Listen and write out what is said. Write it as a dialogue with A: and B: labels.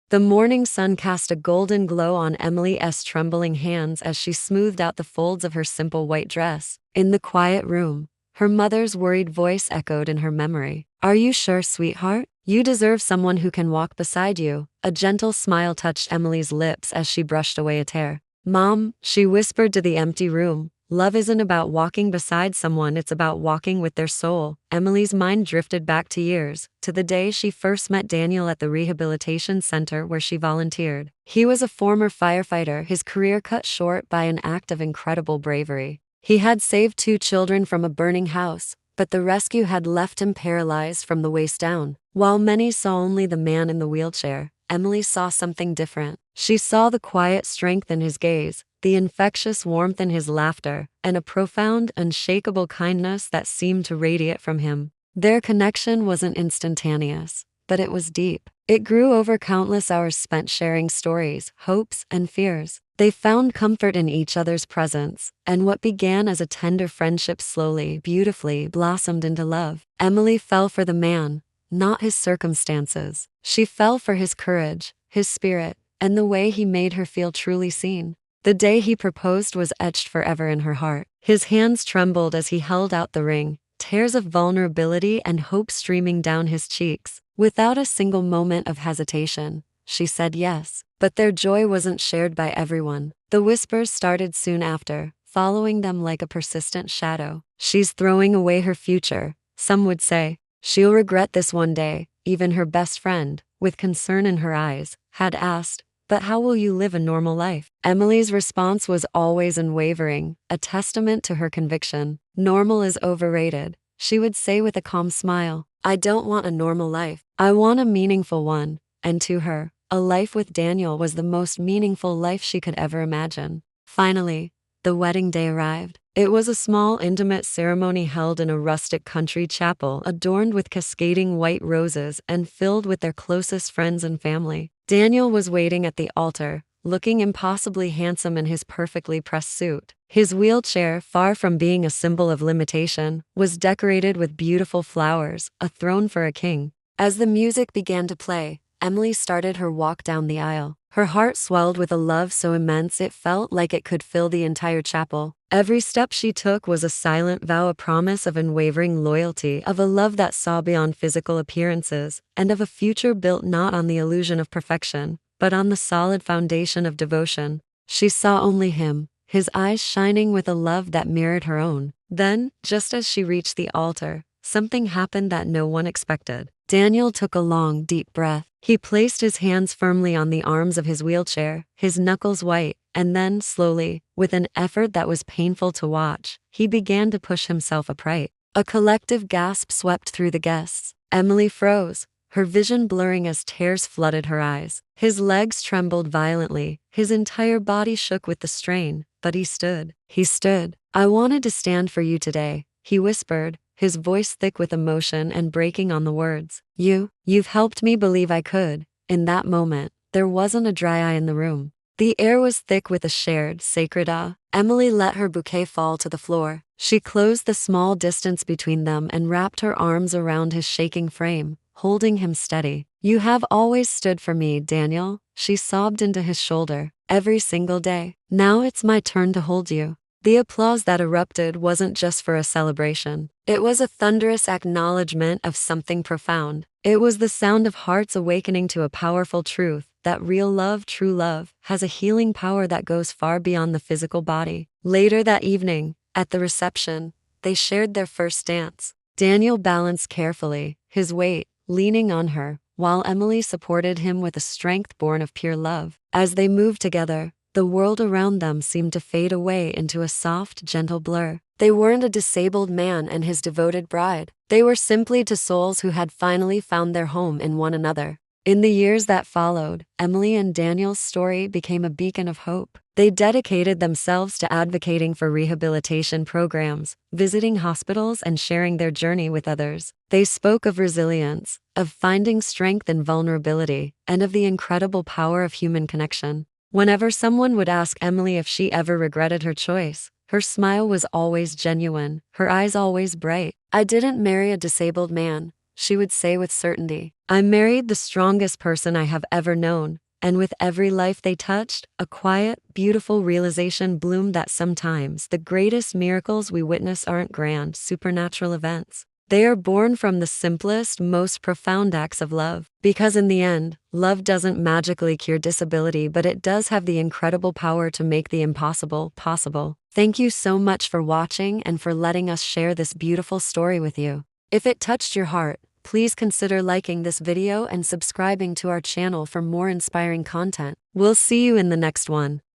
A: The morning sun cast a golden glow on Emily's trembling hands as she smoothed out the folds of her simple white dress. In the quiet room, her mother's worried voice echoed in her memory. "Are you sure, sweetheart? You deserve someone who can walk beside you." A gentle smile touched Emily's lips as she brushed away a tear. "Mom," she whispered to the empty room, "love isn't about walking beside someone, it's about walking with their soul." Emily's mind drifted back to years, to the day she first met Daniel at the rehabilitation center where she volunteered. He was a former firefighter, his career cut short by an act of incredible bravery. He had saved 2 children from a burning house, but the rescue had left him paralyzed from the waist down. While many saw only the man in the wheelchair, Emily saw something different. She saw the quiet strength in his gaze, the infectious warmth in his laughter, and a profound, unshakable kindness that seemed to radiate from him. Their connection wasn't instantaneous, but it was deep. It grew over countless hours spent sharing stories, hopes, and fears. They found comfort in each other's presence, and what began as a tender friendship slowly, beautifully blossomed into love. Emily fell for the man, not his circumstances. She fell for his courage, his spirit, and the way he made her feel truly seen. The day he proposed was etched forever in her heart. His hands trembled as he held out the ring, tears of vulnerability and hope streaming down his cheeks. Without a single moment of hesitation, she said yes. But their joy wasn't shared by everyone. The whispers started soon after, following them like a persistent shadow. "She's throwing away her future," some would say. "She'll regret this one day." Even her best friend, with concern in her eyes, had asked, "But how will you live a normal life?" Emily's response was always unwavering, a testament to her conviction. "Normal is overrated," she would say with a calm smile. "I don't want a normal life. I want a meaningful one." And to her, a life with Daniel was the most meaningful life she could ever imagine. Finally, the wedding day arrived. It was a small, intimate ceremony held in a rustic country chapel adorned with cascading white roses and filled with their closest friends and family. Daniel was waiting at the altar, looking impossibly handsome in his perfectly pressed suit. His wheelchair, far from being a symbol of limitation, was decorated with beautiful flowers, a throne for a king. As the music began to play, Emily started her walk down the aisle. Her heart swelled with a love so immense it felt like it could fill the entire chapel. Every step she took was a silent vow, a promise of unwavering loyalty, of a love that saw beyond physical appearances, and of a future built not on the illusion of perfection, but on the solid foundation of devotion. She saw only him, his eyes shining with a love that mirrored her own. Then, just as she reached the altar, something happened that no one expected. Daniel took a long, deep breath. He placed his hands firmly on the arms of his wheelchair, his knuckles white, and then, slowly, with an effort that was painful to watch, he began to push himself upright. A collective gasp swept through the guests. Emily froze, her vision blurring as tears flooded her eyes. His legs trembled violently, his entire body shook with the strain, but he stood. He stood. "I wanted to stand for you today," he whispered, his voice thick with emotion and breaking on the words. You've helped me believe I could." In that moment, there wasn't a dry eye in the room. The air was thick with a shared, sacred awe. Emily let her bouquet fall to the floor. She closed the small distance between them and wrapped her arms around his shaking frame, holding him steady. "You have always stood for me, Daniel," she sobbed into his shoulder. "Every single day. Now it's my turn to hold you." The applause that erupted wasn't just for a celebration. It was a thunderous acknowledgement of something profound. It was the sound of hearts awakening to a powerful truth, that real love, true love, has a healing power that goes far beyond the physical body. Later that evening, at the reception, they shared their first dance. Daniel balanced carefully, his weight leaning on her, while Emily supported him with a strength born of pure love. As they moved together, the world around them seemed to fade away into a soft, gentle blur. They weren't a disabled man and his devoted bride. They were simply two souls who had finally found their home in one another. In the years that followed, Emily and Daniel's story became a beacon of hope. They dedicated themselves to advocating for rehabilitation programs, visiting hospitals, and sharing their journey with others. They spoke of resilience, of finding strength in vulnerability, and of the incredible power of human connection. Whenever someone would ask Emily if she ever regretted her choice, her smile was always genuine, her eyes always bright. "I didn't marry a disabled man," she would say with certainty. I married the strongest person I have ever known. And with every life they touched, a quiet, beautiful realization bloomed that sometimes the greatest miracles we witness aren't grand, supernatural events. They are born from the simplest, most profound acts of love. Because in the end, love doesn't magically cure disability, but it does have the incredible power to make the impossible possible. Thank you so much for watching and for letting us share this beautiful story with you. If it touched your heart, please consider liking this video and subscribing to our channel for more inspiring content. We'll see you in the next one.